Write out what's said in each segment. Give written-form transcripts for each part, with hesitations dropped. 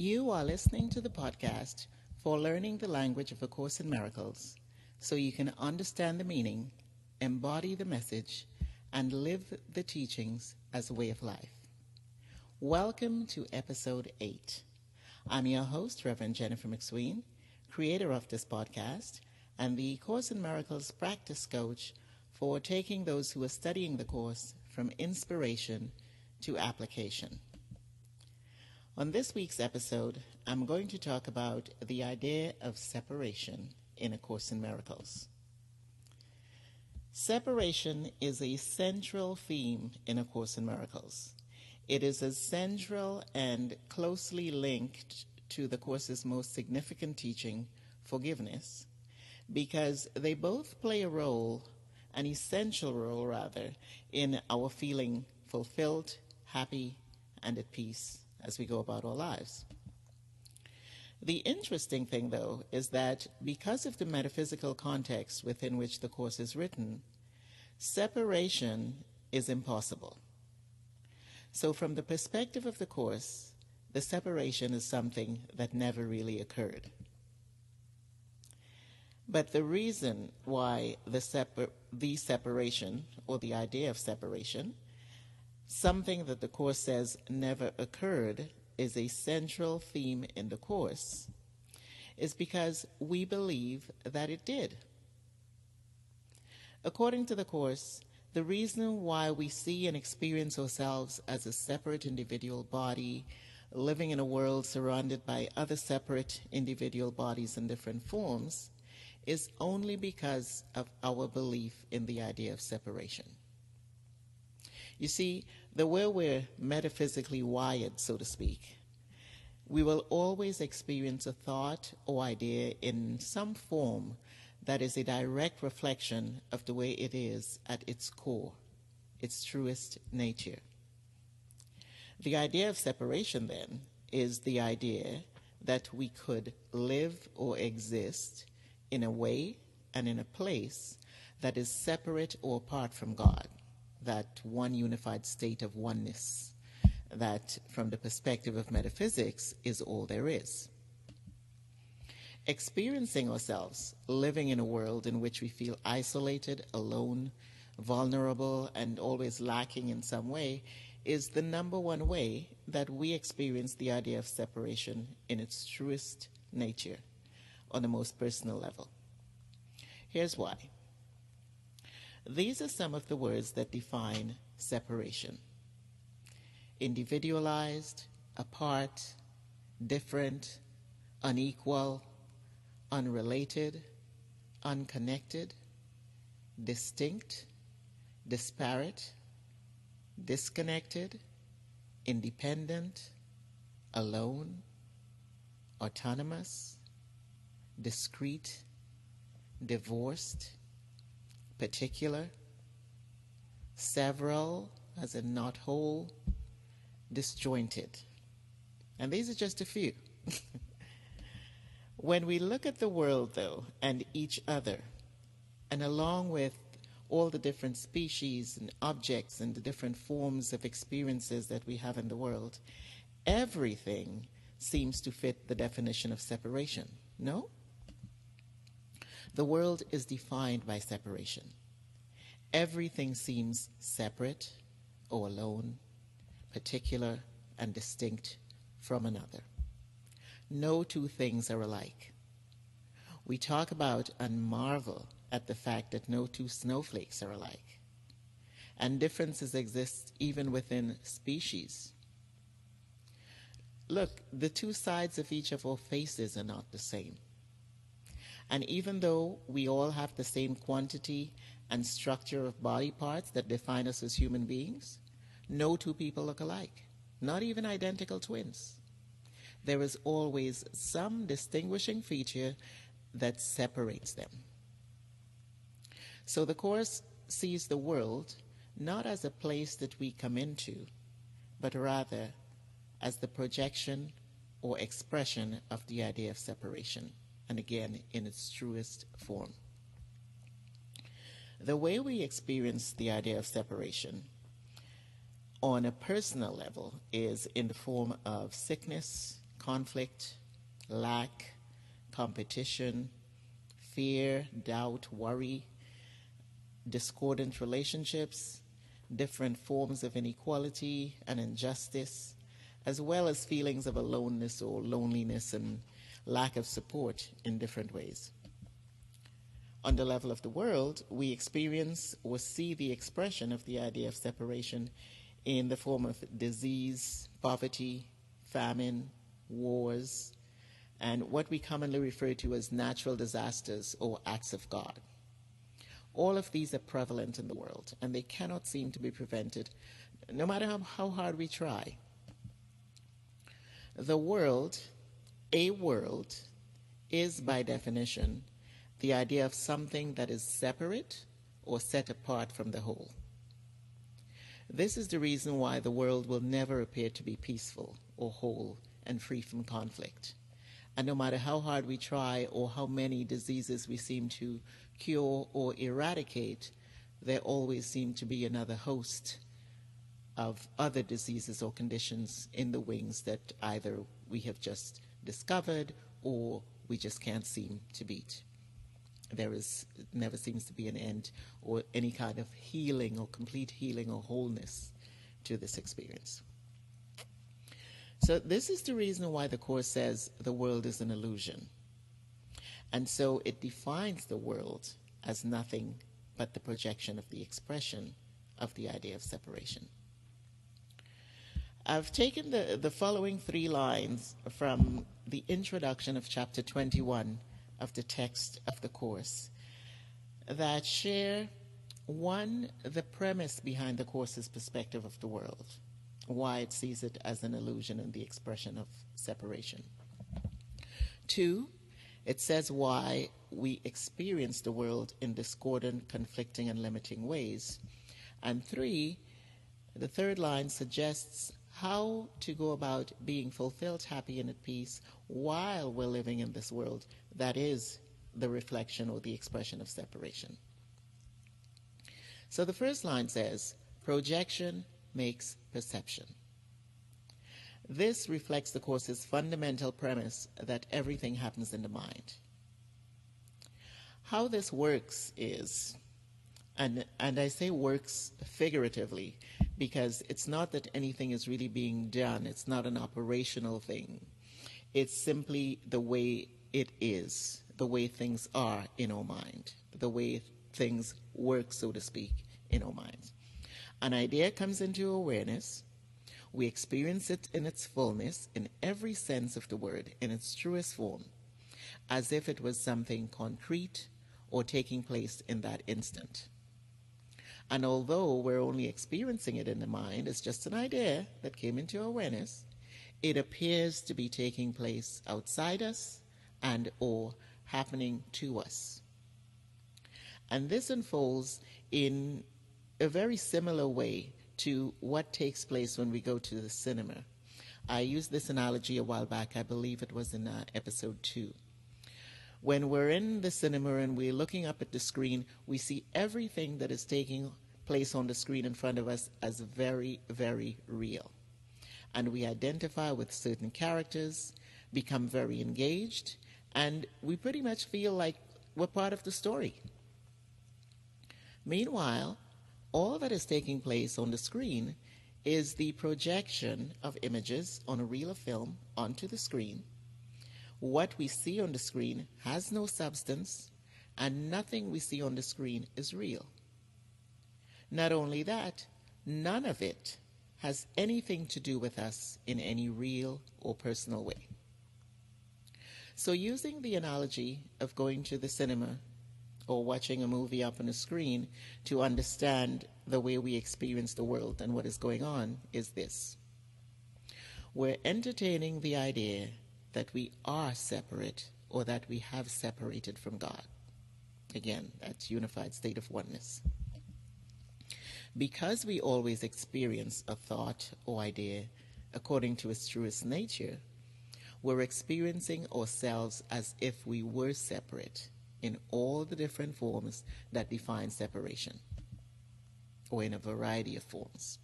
You are listening to the podcast for learning the language of A Course in Miracles so you can understand the meaning, embody the message, and live the teachings as a way of life. Welcome to episode 8. I'm your host, Reverend Jennifer McSween, creator of this podcast and the Course in Miracles practice coach for taking those who are studying the Course from inspiration to application. On this week's episode, I'm going to talk about the idea of separation in A Course in Miracles. Separation is a central theme in A Course in Miracles. It is as central and closely linked to the Course's most significant teaching, forgiveness, because they both play a role, an essential role rather, in our feeling fulfilled, happy, and at peace as we go about our lives. The interesting thing, though, is that because of the metaphysical context within which the Course is written, separation is impossible. So from the perspective of the Course, the separation is something that never really occurred. But the reason why the separation, or the idea of separation, something that the Course says never occurred, is a central theme in the Course, is because we believe that it did. According to the Course, the reason why we see and experience ourselves as a separate individual body, living in a world surrounded by other separate individual bodies in different forms, is only because of our belief in the idea of separation. You see, the way we're metaphysically wired, so to speak, we will always experience a thought or idea in some form that is a direct reflection of the way it is at its core, its truest nature. The idea of separation, then, is the idea that we could live or exist in a way and in a place that is separate or apart from God, that one unified state of oneness, that from the perspective of metaphysics is all there is. Experiencing ourselves living in a world in which we feel isolated, alone, vulnerable, and always lacking in some way is the number one way that we experience the idea of separation in its truest nature on the most personal level. Here's why. These are some of the words that define separation: individualized, apart, different, unequal, unrelated, unconnected, distinct, disparate, disconnected, independent, alone, autonomous, discrete, divorced, particular, several, as in not whole, disjointed. And these are just a few. When we look at the world, though, and each other, and along with all the different species and objects and the different forms of experiences that we have in the world, everything seems to fit the definition of separation. No? The world is defined by separation. Everything seems separate or alone, particular and distinct from another. No two things are alike. We talk about and marvel at the fact that no two snowflakes are alike. And differences exist even within species. Look, the two sides of each of our faces are not the same. And even though we all have the same quantity and structure of body parts that define us as human beings, no two people look alike, not even identical twins. There is always some distinguishing feature that separates them. So the Course sees the world not as a place that we come into, but rather as the projection or expression of the idea of separation, and again in its truest form. The way we experience the idea of separation on a personal level is in the form of sickness, conflict, lack, competition, fear, doubt, worry, discordant relationships, different forms of inequality and injustice, as well as feelings of aloneness or loneliness and lack of support in different ways. On the level of the world, we experience or see the expression of the idea of separation in the form of disease, poverty, famine, wars, and what we commonly refer to as natural disasters or acts of God. All of these are prevalent in the world, and they cannot seem to be prevented, no matter how hard we try. The world, a world, is by definition the idea of something that is separate or set apart from the whole. This is the reason why the world will never appear to be peaceful or whole and free from conflict. And no matter how hard we try or how many diseases we seem to cure or eradicate, there always seems to be another host of other diseases or conditions in the wings that either we have just discovered or we just can't seem to beat. Never seems to be an end or any kind of healing or complete healing or wholeness to this experience. So this is the reason why the Course says the world is an illusion. And so it defines the world as nothing but the projection of the expression of the idea of separation. I've taken the following 3 lines from the introduction of chapter 21 of the text of the Course that share, 1, the premise behind the Course's perspective of the world, why it sees it as an illusion and the expression of separation. 2, it says why we experience the world in discordant, conflicting, and limiting ways. And 3, the 3rd line suggests how to go about being fulfilled, happy, and at peace while we're living in this world that is the reflection or the expression of separation. So the first line says, projection makes perception. This reflects the Course's fundamental premise that everything happens in the mind. How this works is, and I say works figuratively, because it's not that anything is really being done. It's not an operational thing. It's simply the way it is, the way things are in our mind, the way things work, so to speak, in our minds. An idea comes into awareness. We experience it in its fullness, in every sense of the word, in its truest form, as if it was something concrete or taking place in that instant. And although we're only experiencing it in the mind, it's just an idea that came into awareness, it appears to be taking place outside us and or happening to us. And this unfolds in a very similar way to what takes place when we go to the cinema. I used this analogy a while back. I believe it was in episode 2. When we're in the cinema and we're looking up at the screen, we see everything that is taking place on the screen in front of us as very, very real. And we identify with certain characters, become very engaged, and we pretty much feel like we're part of the story. Meanwhile, all that is taking place on the screen is the projection of images on a reel of film onto the screen. What we see on the screen has no substance, and nothing we see on the screen is real. Not only that, none of it has anything to do with us in any real or personal way. So using the analogy of going to the cinema or watching a movie up on a screen to understand the way we experience the world and what is going on is this. We're entertaining the idea that we are separate or that we have separated from God. Again, that unified state of oneness. Because we always experience a thought or idea according to its truest nature, we're experiencing ourselves as if we were separate in all the different forms that define separation, or in a variety of forms.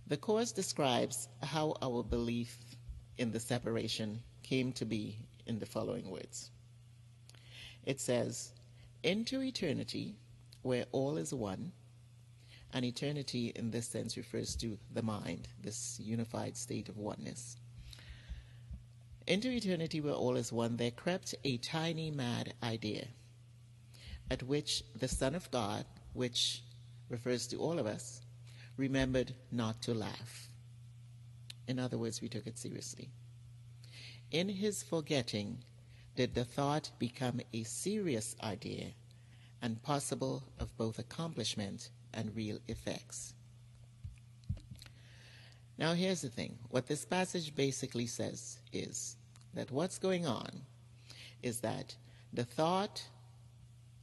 The Course describes how our belief in the separation came to be in the following words. It says, into eternity, where all is one, and eternity in this sense refers to the mind, this unified state of oneness. Into eternity where all is one, there crept a tiny mad idea, at which the Son of God, which refers to all of us, remembered not to laugh. In other words, we took it seriously. In his forgetting, did the thought become a serious idea and possible of both accomplishment and real effects. Now here's the thing. What this passage basically says is that what's going on is that the thought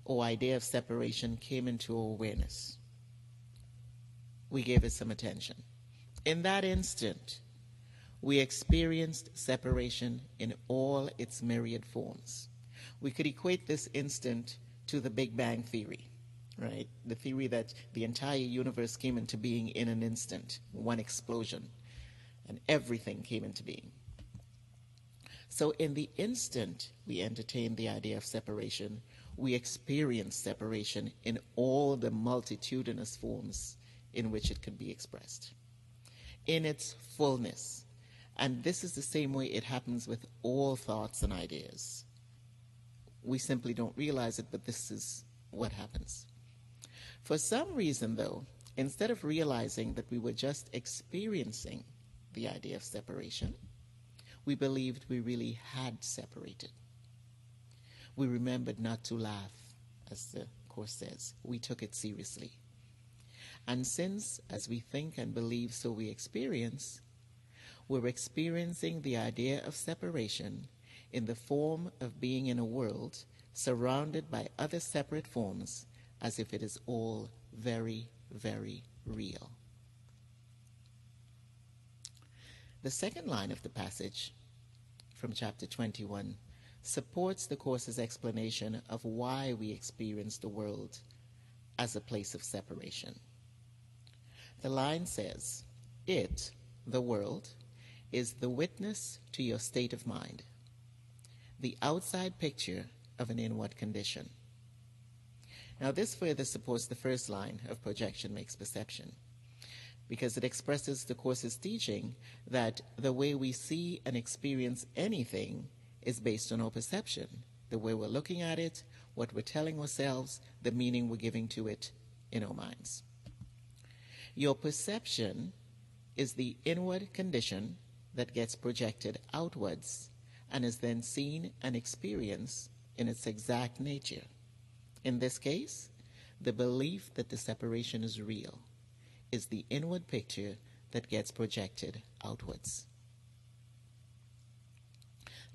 or idea of separation came into our awareness. We gave it some attention. In that instant, we experienced separation in all its myriad forms. We could equate this instant to the Big Bang Theory, right? The theory that the entire universe came into being in an instant, one explosion, and everything came into being. So in the instant we entertained the idea of separation, we experienced separation in all the multitudinous forms in which it could be expressed, in its fullness. And this is the same way it happens with all thoughts and ideas. We simply don't realize it, but this is what happens. For some reason, though, instead of realizing that we were just experiencing the idea of separation, we believed we really had separated. We remembered not to laugh, as the Course says. We took it seriously. And since, as we think and believe, so we experience, we're experiencing the idea of separation in the form of being in a world surrounded by other separate forms, as if it is all very, very real. The second line of the passage from chapter 21 supports the Course's explanation of why we experience the world as a place of separation. The line says, it, the world, is the witness to your state of mind, the outside picture of an inward condition. Now this further supports the first line of projection makes perception, because it expresses the Course's teaching that the way we see and experience anything is based on our perception, the way we're looking at it, what we're telling ourselves, the meaning we're giving to it in our minds. Your perception is the inward condition that gets projected outwards and is then seen and experienced in its exact nature. In this case, the belief that the separation is real is the inward picture that gets projected outwards.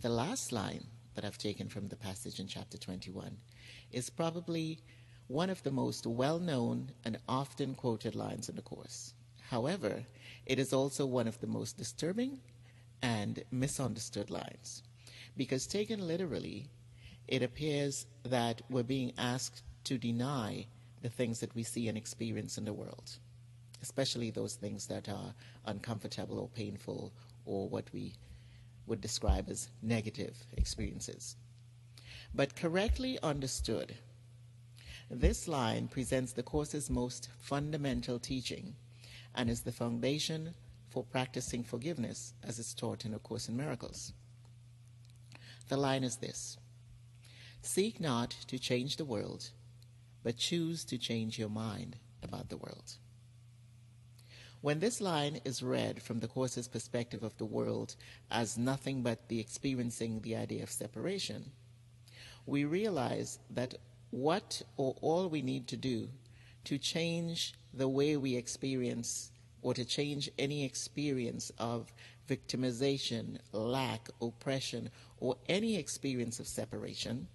The last line that I've taken from the passage in chapter 21 is probably one of the most well-known and often quoted lines in the Course. However, it is also one of the most disturbing and misunderstood lines, because taken literally, it appears that we're being asked to deny the things that we see and experience in the world, especially those things that are uncomfortable or painful or what we would describe as negative experiences. But correctly understood, this line presents the Course's most fundamental teaching and is the foundation for practicing forgiveness as it's taught in A Course in Miracles. The line is this: seek not to change the world, but choose to change your mind about the world. When this line is read from the Course's perspective of the world as nothing but the experiencing the idea of separation, we realize that what or all we need to do to change the way we experience or to change any experience of victimization, lack, oppression, or any experience of separation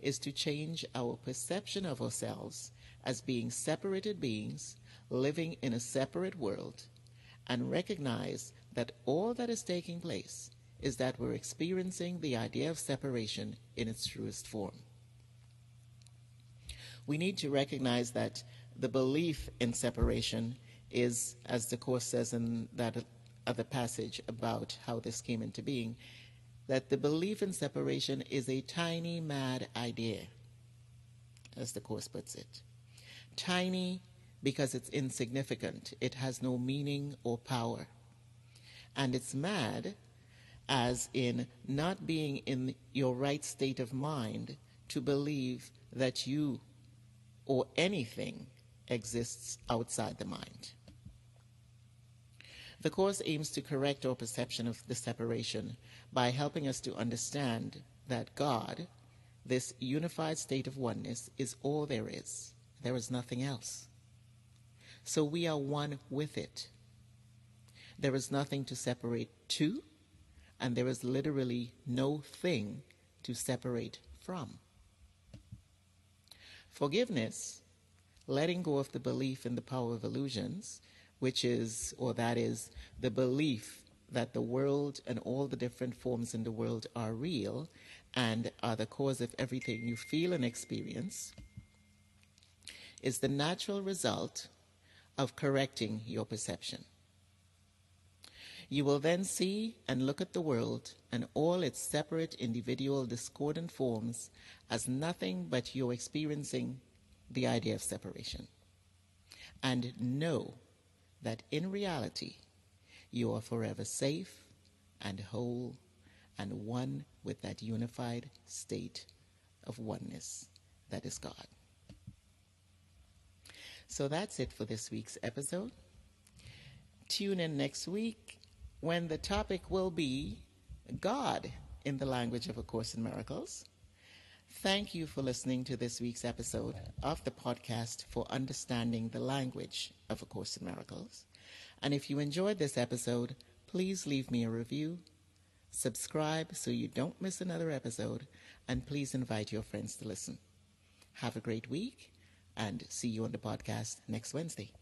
is to change our perception of ourselves as being separated beings living in a separate world, and recognize that all that is taking place is that we're experiencing the idea of separation in its truest form. We need to recognize that the belief in separation is, as the Course says in that of the passage about how this came into being, that the belief in separation is a tiny, mad idea, as the Course puts it. Tiny because it's insignificant. It has no meaning or power. And it's mad as in not being in your right state of mind to believe that you or anything exists outside the mind. The Course aims to correct our perception of the separation by helping us to understand that God, this unified state of oneness, is all there is. There is nothing else. So we are one with it. There is nothing to separate to, and there is literally no thing to separate from. Forgiveness, letting go of the belief in the power of illusions, which is, or that is, the belief that the world and all the different forms in the world are real and are the cause of everything you feel and experience, is the natural result of correcting your perception. You will then see and look at the world and all its separate individual discordant forms as nothing but you experiencing the idea of separation. And know that in reality, you are forever safe and whole and one with that unified state of oneness that is God. So that's it for this week's episode. Tune in next week when the topic will be God in the language of A Course in Miracles. Thank you for listening to this week's episode of the podcast for understanding the language of A Course in Miracles. And if you enjoyed this episode, please leave me a review, subscribe so you don't miss another episode, and please invite your friends to listen. Have a great week, and see you on the podcast next Wednesday.